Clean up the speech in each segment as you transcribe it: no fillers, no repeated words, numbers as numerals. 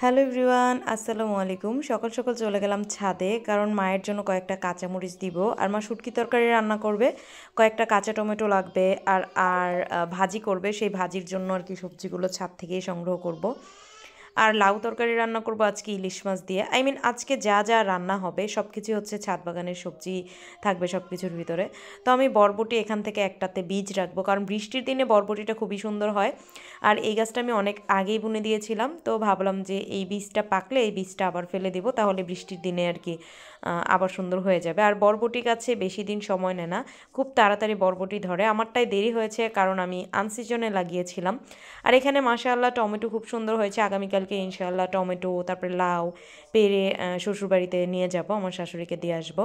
Hello everyone, আসসালামু আলাইকুম। সকাল সকাল চলে গেলাম ছাদে, কারণ মায়ের জন্য কয়েকটা কাঁচামরিচ দিব। আর মা শুটকি তরকারি রান্না করবে, কয়েকটা কাঁচা টমেটো লাগবে, আর আর ভাজি করবে। সেই ভাজির জন্য আর কি সবজিগুলো ছাদ থেকেই সংগ্রহ করব। আর লাউ তরকারি রান্না করব আজকে ইলিশ মাছ দিয়ে। আজকে যা যা রান্না হবে সব কিছু হচ্ছে ছাদ বাগানের সবজি থাকবে সব কিছুর ভিতরে। তো আমি বরবটি এখান থেকে একটাতে বীজ রাখবো, কারণ বৃষ্টির দিনে বরবটিটা খুবই সুন্দর হয়। আর এই গাছটা আমি অনেক আগেই বুনে দিয়েছিলাম, তো ভাবলাম যে এই বীজটা পাকলে এই বীজটা আবার ফেলে দেবো, তাহলে বৃষ্টির দিনে আর কি আবার সুন্দর হয়ে যাবে। আর বরবটি গাছে বেশি দিন সময় নেয় না, খুব তাড়াতাড়ি বরবটি ধরে। আমারটাই দেরি হয়েছে কারণ আমি আনসিজনে লাগিয়েছিলাম। আর এখানে মাশাআল্লাহ টমেটো খুব সুন্দর হয়েছে। আগামীকালকে ইনশাআল্লাহ টমেটো, তারপরে লাউ পেড়ে শ্বশুরবাড়িতে নিয়ে যাব, আমার শাশুড়িকে দিয়ে আসবো।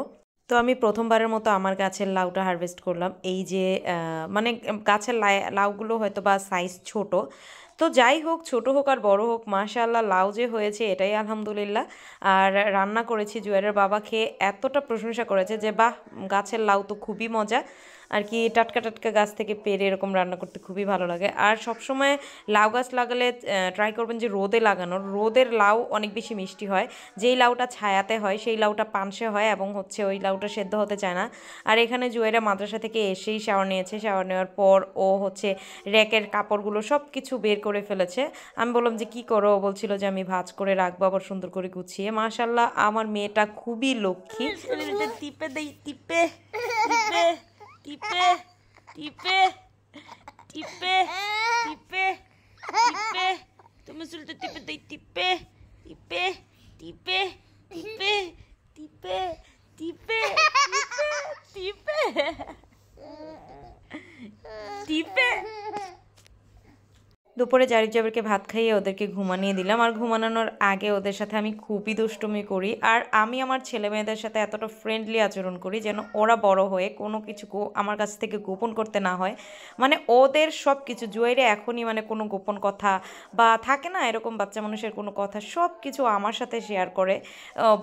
তো আমি প্রথমবারের মতো আমার গাছের লাউটা হারভেস্ট করলাম। এই যে গাছের লাউগুলো হয়তো বা সাইজ ছোট, তো যাই হোক, ছোট হোক আর বড় হোক, মাশাআল্লাহ লাউ যে হয়েছে এটাই আলহামদুলিল্লাহ। আর রান্না করেছি, জুয়েলের বাবা খেয়ে এতটা প্রশংসা করেছে যে বাহ, গাছের লাউ তো খুবই মজা। আর কি টাটকা টাটকা গাছ থেকে পেরে এরকম রান্না করতে খুবই ভালো লাগে। আর সবসময় লাউ গাছ লাগালে ট্রাই করবেন যে রোদে লাগানোর। রোদের লাউ অনেক বেশি মিষ্টি হয়। যেই লাউটা ছায়াতে হয় সেই লাউটা পানসে হয়, এবং হচ্ছে ওই লাউটা সেদ্ধ হতে চায় না। আর এখানে জুয়েরা মাদ্রাসা থেকে এসেই শাওয়ার নিয়েছে। শাওয়ার নেওয়ার পর ও হচ্ছে র্যাকের কাপড়গুলো সব কিছু বের করে ফেলেছে। আমি বললাম যে কি করো, ও বলছিল যে আমি ভাঁজ করে রাখবো আবার সুন্দর করে গুছিয়ে। মাশাল্লাহ আমার মেয়েটা খুবই লক্ষ্মী। টিপে দেই, টিপে টিপে টিপে টিপে টিপে টিপে টিপে, তুমি চুলটা টিপে দেই, টিপে টিপে টিপে টিপে টিপে টিপে টিপে টিপে। দুপুরে জারিক জাবেরকে ভাত খাইয়ে ওদেরকে ঘুমানিয়ে দিলাম। আর ঘুমানোর আগে ওদের সাথে আমি খুবই দুষ্টুমি করি। আর আমি আমার ছেলে মেয়েদের সাথে এতটা ফ্রেন্ডলি আচরণ করি যেন ওরা বড় হয়ে কোনো কিছু আমার কাছ থেকে গোপন করতে না হয়। মানে ওদের সব কিছু জুয়েরে এখনই মানে কোনো গোপন কথা বা থাকে না এরকম বাচ্চা মানুষের কোনো কথা, সব কিছু আমার সাথে শেয়ার করে।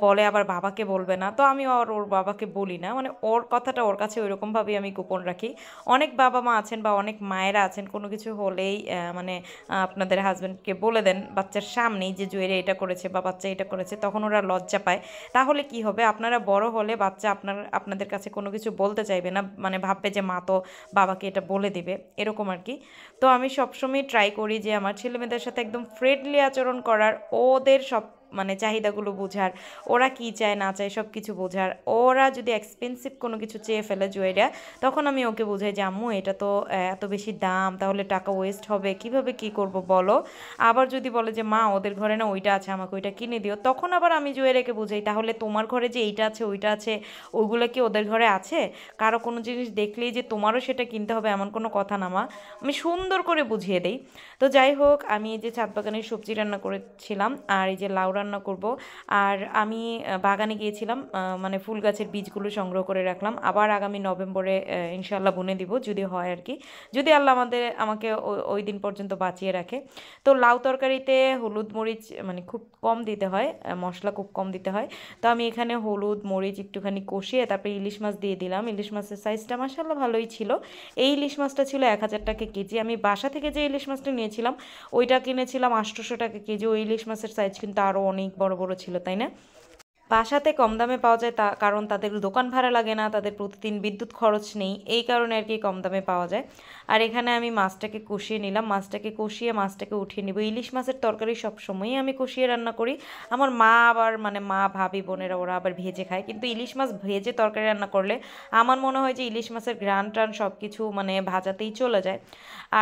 বলে আবার বাবাকে বলবে না, তো আমি আর ওর বাবাকে বলি না। মানে ওর কথাটা ওর কাছে ওইরকমভাবেই আমি গোপন রাখি। অনেক বাবা মা আছেন বা অনেক মায়েরা আছেন, কোনো কিছু হলেই মানে আপনাদের হাজব্যান্ডকে বলে দেন বাচ্চার সামনেই যে জুয়েরে এটা করেছে বা বাচ্চা এটা করেছে, তখন ওরা লজ্জা পায়। তাহলে কি হবে, আপনারা বড় হলে বাচ্চা আপনাদের কাছে কোনো কিছু বলতে চাইবে না, মানে ভাববে যে মা তো বাবাকে এটা বলে দিবে, এরকম আর কি। তো আমি সবসময় ট্রাই করি যে আমার ছেলেমেয়েদের সাথে একদম ফ্রেন্ডলি আচরণ করার, ওদের সব মানে চাহিদাগুলো বোঝার, ওরা কি চায় না চায় সব কিছু বোঝার। ওরা যদি এক্সপেন্সিভ কোনো কিছু চেয়ে ফেলে জুয়েরা, তখন আমি ওকে বোঝাই যে আম্মু এটা তো এত বেশি দাম, তাহলে টাকা ওয়েস্ট হবে, কিভাবে কি করব বলো। আবার যদি বলে যে মা ওদের ঘরে না ওইটা আছে, আমাকে ওইটা কিনে দিও, তখন আবার আমি জুয়েরাকে বুঝাই তাহলে তোমার ঘরে যে এইটা আছে ওইটা আছে, ওইগুলো কি ওদের ঘরে আছে? কারো কোনো জিনিস দেখলেই যে তোমারও সেটা কিনতে হবে এমন কোনো কথা না মা। আমি সুন্দর করে বুঝিয়ে দেই। তো যাই হোক, আমি এই যে ছাদ বাগানের সবজি রান্না করেছিলাম আর এই যে লাউ রান্না করব। আর আমি বাগানে গিয়েছিলাম, মানে ফুল গাছের বীজগুলো সংগ্রহ করে রাখলাম। আবার আগামী নভেম্বরে ইনশাল্লাহ বুনে দিব যদি হয় আর কি, যদি আল্লাহ আমাকে ওই দিন পর্যন্ত বাঁচিয়ে রাখে। তো লাউ তরকারিতে হলুদ মরিচ মানে খুব কম দিতে হয়, মশলা খুব কম দিতে হয়। তো আমি এখানে হলুদ মরিচ একটুখানি কষিয়ে তারপরে ইলিশ মাছ দিয়ে দিলাম। ইলিশ মাছের সাইজটা মাশাআল্লাহ ভালোই ছিল। এই ইলিশ মাছটা ছিল 1000 টাকা কেজি। আমি বাসা থেকে যে ইলিশ মাছটা নিয়েছিলাম ওইটা কিনেছিলাম 800 টাকা কেজি। ওই ইলিশ মাছের সাইজ কিন্তু আরও অনেক বড় বড় ছিল, তাই না? বাসাতে কম দামে পাওয়া যায়, কারণ তাদের দোকান ভাড়া লাগে না, তাদের প্রতিদিন বিদ্যুৎ খরচ নেই, এই কারণে আর কি কম দামে পাওয়া যায়। আর এখানে আমি মাছটাকে কষিয়ে নিলাম, মাছটাকে কষিয়ে মাছটাকে উঠিয়ে নিব। ইলিশ মাছের তরকারি সবসময়ই আমি কষিয়ে রান্না করি। আমার মা আবার মানে মা ভাবি বোনেরা ওরা আবার ভেজে খায়, কিন্তু ইলিশ মাছ ভেজে তরকারি রান্না করলে আমার মনে হয় যে ইলিশ মাছের ঘ্রাণ টান সব কিছু মানে ভাজাতেই চলে যায়।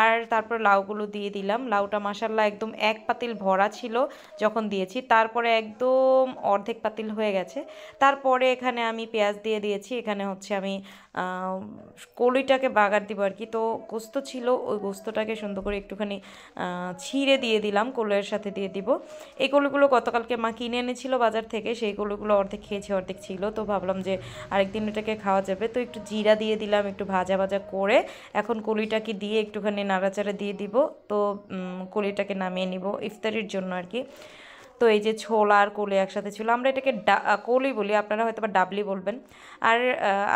আর তারপর লাউগুলো দিয়ে দিলাম। লাউটা মাসাল্লাহ একদম এক পাতিল ভরা ছিল যখন দিয়েছি, তারপরে একদম অর্ধেক পাতিল হয়ে গেছে। তারপরে এখানে আমি পেঁয়াজ দিয়ে দিয়েছি। এখানে হচ্ছে আমি কলিটাকে বাগার দিব আর কি। তো গোস্ত ছিল, ওই গোস্তটাকে সুন্দর করে একটুখানি ছিঁড়ে দিয়ে দিলাম, কলের সাথে দিয়ে দিব। এই কলিগুলো গতকালকে মা কিনে এনেছিল বাজার থেকে, সেই কলিগুলো অর্ধেক খেয়েছি অর্ধেক ছিল, তো ভাবলাম যে আরেকদিন এটাকে খাওয়া যাবে। তো একটু জিরা দিয়ে দিলাম, একটু ভাজা ভাজা করে এখন কলিটাকে দিয়ে একটুখানি নাড়াচাড়া দিয়ে দিব। তো কলিটাকে নামিয়ে নিব ইফতারির জন্য আর কি। তো এই যে ছোলা আর কোলে একসাথে ছিল, আমরা এটাকে কোলই বলি, আপনারা হয়তো বা ডাবলি বলবেন। আর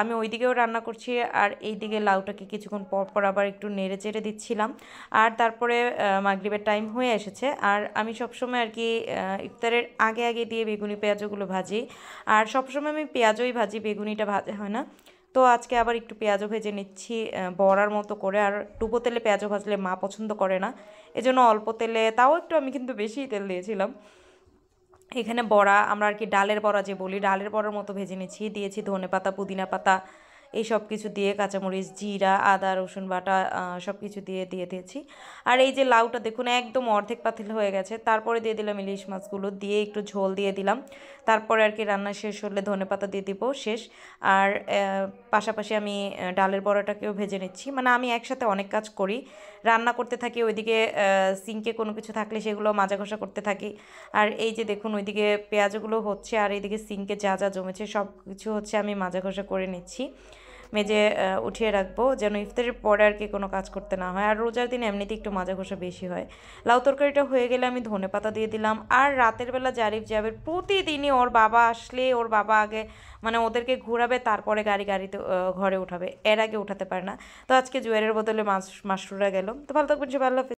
আমি ওইদিকেও রান্না করছি আর এইদিকে লাউটাকে কিছুক্ষণ পর পর আবার একটু নেড়ে চেড়ে দিচ্ছিলাম। আর তারপরে মাগরিবের টাইম হয়ে এসেছে, আর আমি সবসময় আর কি ইফতারের আগে আগে দিয়ে বেগুনি পেঁয়াজগুলো ভাজি। আর সবসময় আমি পেঁয়াজই ভাজি, বেগুনিটা ভাজা হয় না। তো আজকে আবার একটু পেঁয়াজও ভেজে নিচ্ছি বড়ার মতো করে। আর ডুবো তেলে পেঁয়াজও ভাজলে মা পছন্দ করে না, এজন্য অল্প তেলে, তাও একটু আমি কিন্তু বেশিই তেল দিয়েছিলাম। এখানে বড়া, আমরা আর কি ডালের বড়া যে বলি, ডালের বড়ার মতো ভেজে নিচ্ছি, দিয়েছি ধনেপাতা পুদিনা পাতা এই সব কিছু দিয়ে, কাঁচামরিচ জিরা আদা রসুন বাটা সব কিছু দিয়ে দিয়ে দিয়েছি। আর এই যে লাউটা দেখুন একদম অর্ধেক পাতিল হয়ে গেছে, তারপরে দিয়ে দিলাম ইলিশ মাছগুলো, দিয়ে একটু ঝোল দিয়ে দিলাম। তারপরে আর কি রান্না শেষ হলে ধনেপাতা দিয়ে দিব শেষ। আর পাশাপাশি আমি ডালের বড়াটাকেও ভেজে নিচ্ছি, মানে আমি একসাথে অনেক কাজ করি, রান্না করতে থাকি, ওইদিকে সিঙ্কে কোনো কিছু থাকলে সেগুলো মাজা ঘষা করতে থাকি। আর এই যে দেখুন ওইদিকে পেঁয়াজগুলো হচ্ছে, আর এইদিকে সিঙ্কে যা যা জমেছে সব কিছু হচ্ছে আমি মাজা ঘষা করে নিচ্ছি, মেজে উঠিয়ে রাখবো, যেন ইফতারের পরে আর কি কোনো কাজ করতে না হয়। আর রোজার দিন এমনিতে একটু মাজা ঘষা বেশি হয়। লাউ তরকারিটা হয়ে গেলে আমি ধনেপাতা দিয়ে দিলাম। আর রাতের বেলা জারিফ যাবে প্রতিদিনই, ওর বাবা আসলে ওর বাবা আগে মানে ওদেরকে ঘোরাবে, তারপরে গাড়িতে ঘরে উঠাবে, এর আগে উঠাতে পারে না। তো আজকে জুয়ারের বদলে মাশরুরা গেল। তো ভালো থাকবেন সবাই, আল্লাহ হাফেজ।